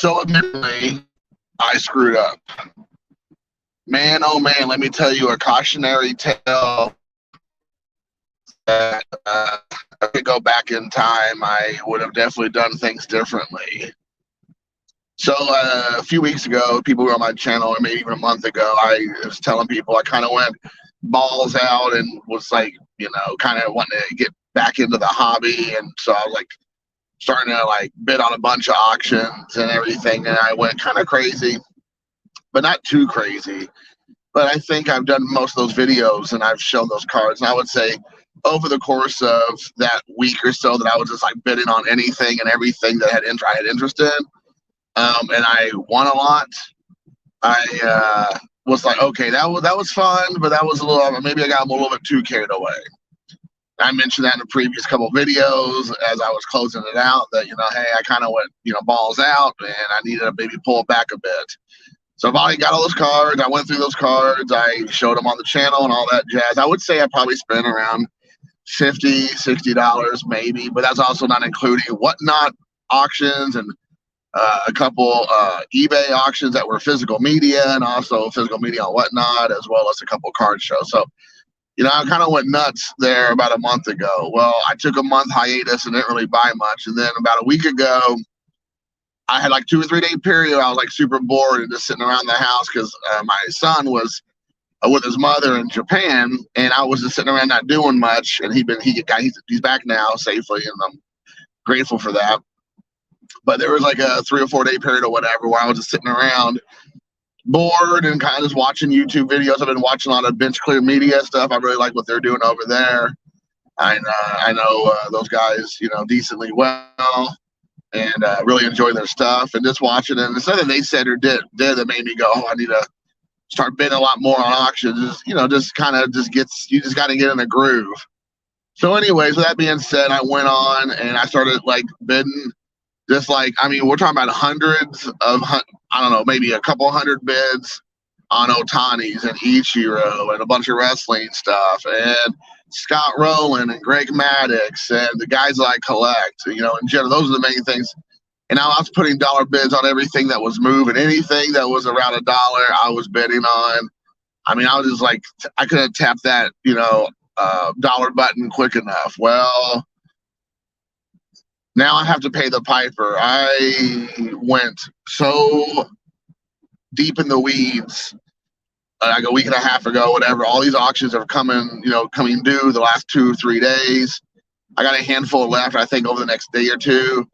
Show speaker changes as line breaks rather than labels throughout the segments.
So admittedly, I screwed up. Man, oh man, let me tell you a cautionary tale that if I could go back in time, I would have definitely done things differently. So a few weeks ago, people were on my channel, or maybe even a month ago, I was telling people I kind of went balls out and was like, kind of wanting to get back into the hobby. And so I was like starting to like bid on a bunch of auctions and everything. And I went kind of crazy, but not too crazy. But I think I've done most of those videos and I've shown those cards. And I would say over the course of that week or so that I was just like bidding on anything and everything that I had interest in, and I won a lot. I was like, okay, that was fun, but that was a little, maybe I got a little bit too carried away. I mentioned that in the previous couple of videos as I was closing it out that, hey, I kind of went, balls out and I needed to maybe pull back a bit. So I've already got all those cards. I went through those cards. I showed them on the channel and all that jazz. I would say I probably spent around $50, $60 maybe, but that's also not including Whatnot auctions and a couple eBay auctions that were physical media and also physical media on Whatnot, as well as a couple card shows. So, I kind of went nuts there about a month ago. Well, I took a month hiatus and didn't really buy much. And then about a week ago, I had like 2 or 3 day period. I was like super bored and just sitting around the house because my son was with his mother in Japan, and I was just sitting around not doing much. And he's back now safely, and I'm grateful for that. But there was like a 3 or 4 day period or whatever where I was just sitting around bored and kind of just watching YouTube videos. I've been watching a lot of Bench Clear Media stuff. I really like what they're doing over there. I know those guys, decently well, and really enjoy their stuff and just watching it. And something they said or did that made me go, oh, I need to start bidding a lot more on auctions. You just got to get in a groove. So anyways, with that being said, I went on and I started like bidding. Just like, we're talking about hundreds of, I don't know, maybe a couple hundred bids on Otanis and Ichiro and a bunch of wrestling stuff and Scott Rowland and Greg Maddux and the guys that I collect, in general, those are the main things. And I was putting dollar bids on everything that was moving. Anything that was around $1, I was bidding on. I was just like, I couldn't tap that, dollar button quick enough. Well, now I have to pay the piper. I went so deep in the weeds like a week and a half ago, whatever. All these auctions are coming due the last 2 or 3 days. I got a handful left, I think, over the next day or two.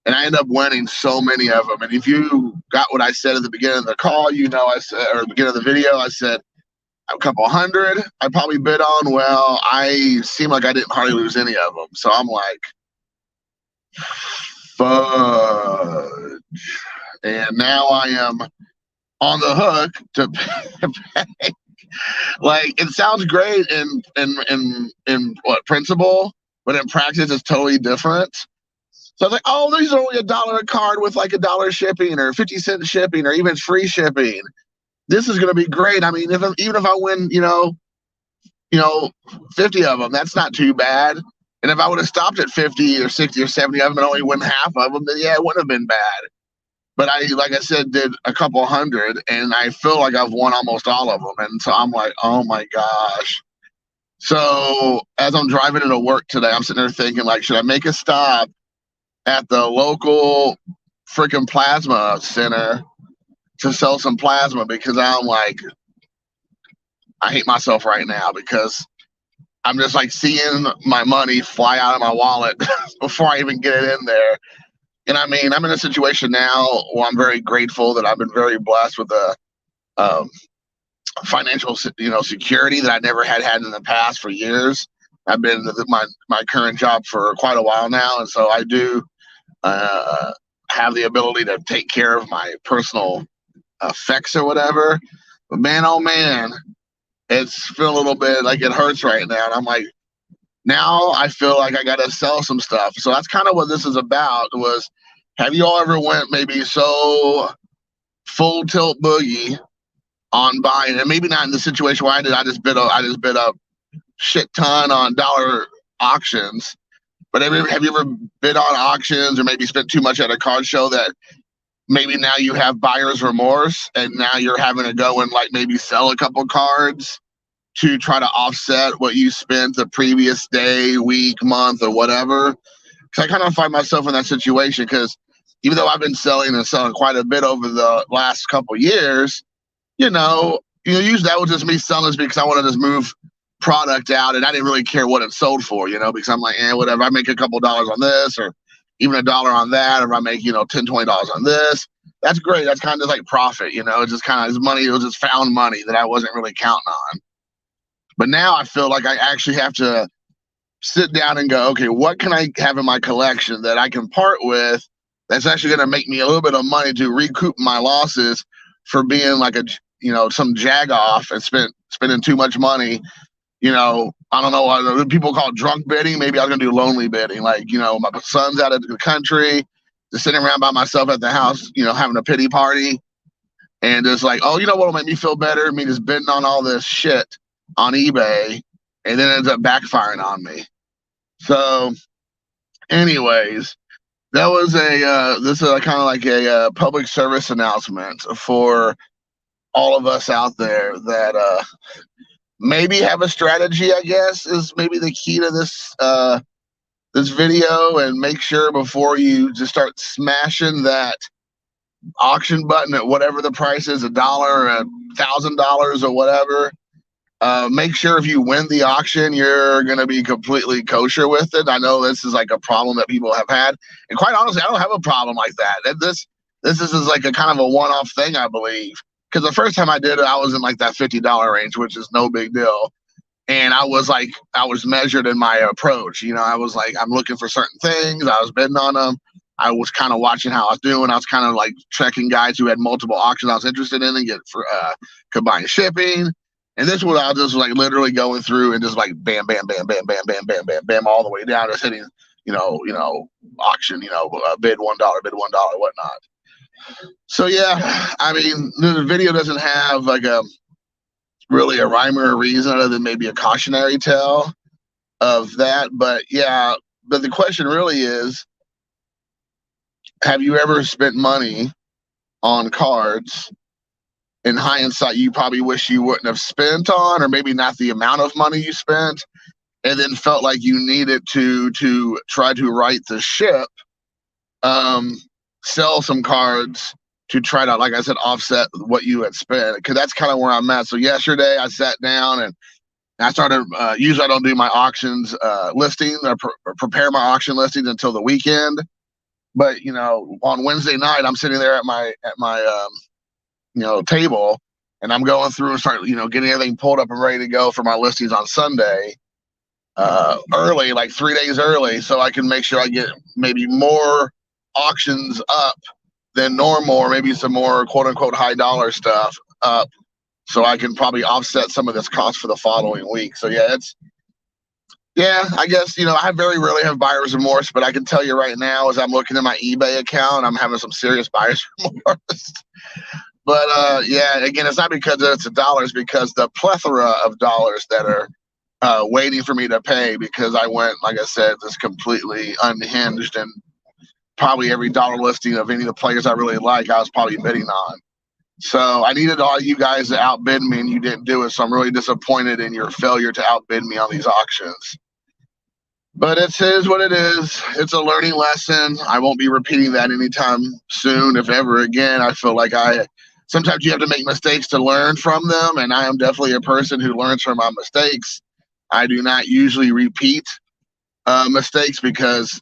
And I end up winning so many of them. And if you got what I said at the beginning of the call, I said, or the beginning of the video, I said a couple hundred I probably bid on. Well, I seem like I didn't hardly lose any of them. So I'm like, fudge. And now I am on the hook to pay. Like, it sounds great in what principle, but in practice it's totally different. So I was like, oh, there's only $1 a card with like $1 shipping or 50-cent shipping or even free shipping. This is gonna be great. Even if I win, 50 of them, that's not too bad. And if I would have stopped at 50 or 60 or 70 of them and only win half of them, then yeah, it wouldn't have been bad. But I, like I said, did a couple hundred, and I feel like I've won almost all of them. And so I'm like, oh my gosh. So as I'm driving into work today, I'm sitting there thinking, like, should I make a stop at the local freaking plasma center to sell some plasma? Because I'm like, I hate myself right now because I'm just like seeing my money fly out of my wallet before I even get it in there. And I'm in a situation now where I'm very grateful that I've been very blessed with a financial, security that I never had in the past for years. I've been in my current job for quite a while now, and so I do have the ability to take care of my personal effects or whatever. But man, oh man, it's feeling a little bit like it hurts right now. And I'm like, now I feel like I got to sell some stuff. So that's kind of what this is about. Was, have you all ever went maybe so full tilt boogie on buying, and maybe not in the situation where I did. I just bid a shit ton on dollar auctions. But have you ever bid on auctions or maybe spent too much at a card show that maybe now you have buyer's remorse, and now you're having to go and like maybe sell a couple cards to try to offset what you spent the previous day, week, month, or whatever. Because I kind of find myself in that situation, because even though I've been selling and selling quite a bit over the last couple years, usually that was just me selling because I wanted to just move product out, and I didn't really care what it sold for, because I'm like, whatever. I make a couple dollars on this, or even $1 on that, or I make, $10, $20 on this. That's great. That's kind of like profit, It's just kind of money. It was just found money that I wasn't really counting on. But now I feel like I actually have to sit down and go, okay, what can I have in my collection that I can part with that's actually going to make me a little bit of money to recoup my losses for being like some jag off and spending too much money. I don't know, people call it drunk bidding. Maybe I was going to do lonely bidding. Like, my son's out of the country, just sitting around by myself at the house, having a pity party. And it's like, oh, what'll make me feel better? Me just bidding on all this shit on eBay, and then it ends up backfiring on me. So anyways, that was this is kind of like a public service announcement for all of us out there that maybe have a strategy, I guess, is maybe the key to this video. And make sure before you just start smashing that auction button at whatever the price is, $1 or $1,000 or whatever, make sure if you win the auction, you're going to be completely kosher with it. I know this is like a problem that people have had, and quite honestly, I don't have a problem like that. This is like a kind of a one-off thing, I believe, because the first time I did it, I was in like that $50 range, which is no big deal. And I was measured in my approach. I was like, I'm looking for certain things. I was bidding on them. I was kind of watching how I was doing. I was kind of like checking guys who had multiple auctions I was interested in and get for combined shipping. And this was, I was just like literally going through and just like bam, bam, bam, bam, bam, bam, bam, bam, bam, all the way down, just hitting, auction, bid $1, bid $1, whatnot. So yeah, I mean, the video doesn't have like really a rhyme or a reason other than maybe a cautionary tale of that. But yeah, but the question really is, have you ever spent money on cards in hindsight you probably wish you wouldn't have spent on, or maybe not the amount of money you spent, and then felt like you needed to try to right the ship, sell some cards to try to, like I said, offset what you had spent? Because that's kind of where I'm at. So yesterday I sat down and I started, usually I don't do my auctions listing or prepare my auction listings until the weekend. But, on Wednesday night, I'm sitting there at my table, and I'm going through and start, getting everything pulled up and ready to go for my listings on Sunday, early, like 3 days early, so I can make sure I get maybe more auctions up than normal, or maybe some more quote unquote high dollar stuff up, so I can probably offset some of this cost for the following week. So I guess, I very rarely have buyer's remorse, but I can tell you right now, as I'm looking at my eBay account, I'm having some serious buyer's remorse. But again, it's not because it's a dollar, it's because the plethora of dollars that are waiting for me to pay, because I went, like I said, just completely unhinged, and probably every dollar listing of any of the players I really like, I was probably bidding on. So I needed all you guys to outbid me, and you didn't do it. So I'm really disappointed in your failure to outbid me on these auctions. But it is what it is. It's a learning lesson. I won't be repeating that anytime soon, if ever again. I feel like sometimes you have to make mistakes to learn from them, and I am definitely a person who learns from my mistakes. I do not usually repeat mistakes, because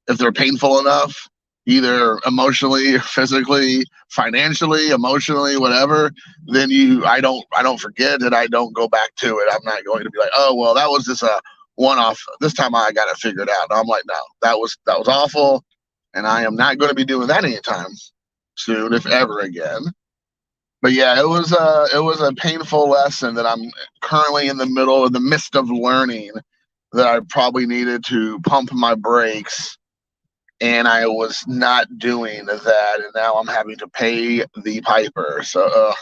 if they're painful enough, either emotionally, physically, financially, emotionally, whatever, then I don't forget it. I don't go back to it. I'm not going to be like, oh, well, that was just a one-off. This time I got it figured out. And I'm like, no, that was awful, and I am not going to be doing that anytime soon, if ever again. But yeah, it was a painful lesson that I'm currently in the midst of learning, that I probably needed to pump my brakes, and I was not doing that, and now I'm having to pay the piper. So,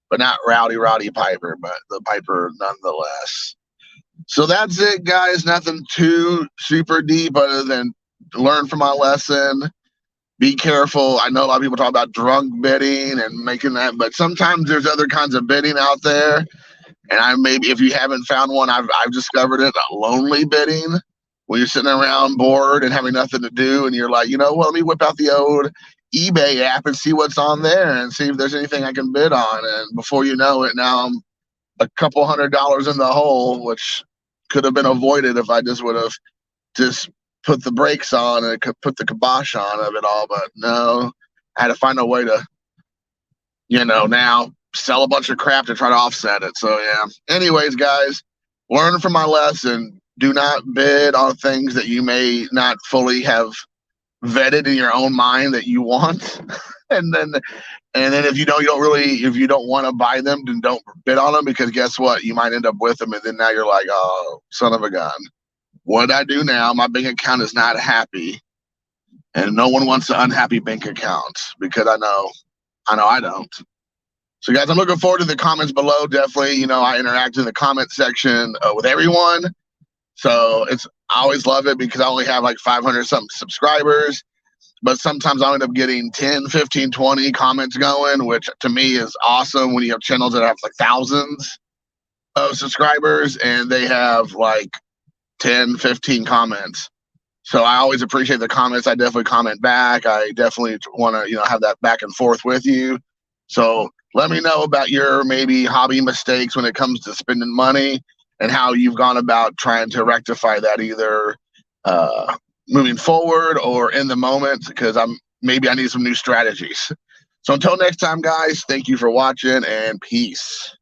but not Rowdy Piper, but the piper nonetheless. So that's it, guys. Nothing too super deep other than learn from my lesson. be careful. I know a lot of people talk about drunk bidding and making that, but sometimes there's other kinds of bidding out there. And maybe if you haven't found one, I've discovered it, lonely bidding, where you're sitting around bored and having nothing to do, and you're like, you know what, let me whip out the old eBay app and see what's on there and see if there's anything I can bid on. And before you know it, now I'm a couple $100 in the hole, which could have been avoided if I just would have just put the brakes on and put the kibosh on of it all. But no, I had to find a way to, now sell a bunch of crap to try to offset it. So yeah. Anyways, guys, learn from my lesson. Do not bid on things that you may not fully have vetted in your own mind that you want. and then if you don't want to buy them, then don't bid on them, because guess what? You might end up with them, and then now you're like, oh, son of a gun. What I do now, my bank account is not happy, and no one wants an unhappy bank account, because I know I don't. So guys, I'm looking forward to the comments below. Definitely, I interact in the comment section with everyone. So I always love it, because I only have like 500 something subscribers, but sometimes I end up getting 10, 15, 20 comments going, which to me is awesome when you have channels that have like thousands of subscribers and they have like 10, 15 comments. So I always appreciate the comments. I definitely comment back. I definitely want to, have that back and forth with you. So let me know about your maybe hobby mistakes when it comes to spending money, and how you've gone about trying to rectify that, either moving forward or in the moment, because I need some new strategies. So until next time, guys, thank you for watching, and peace.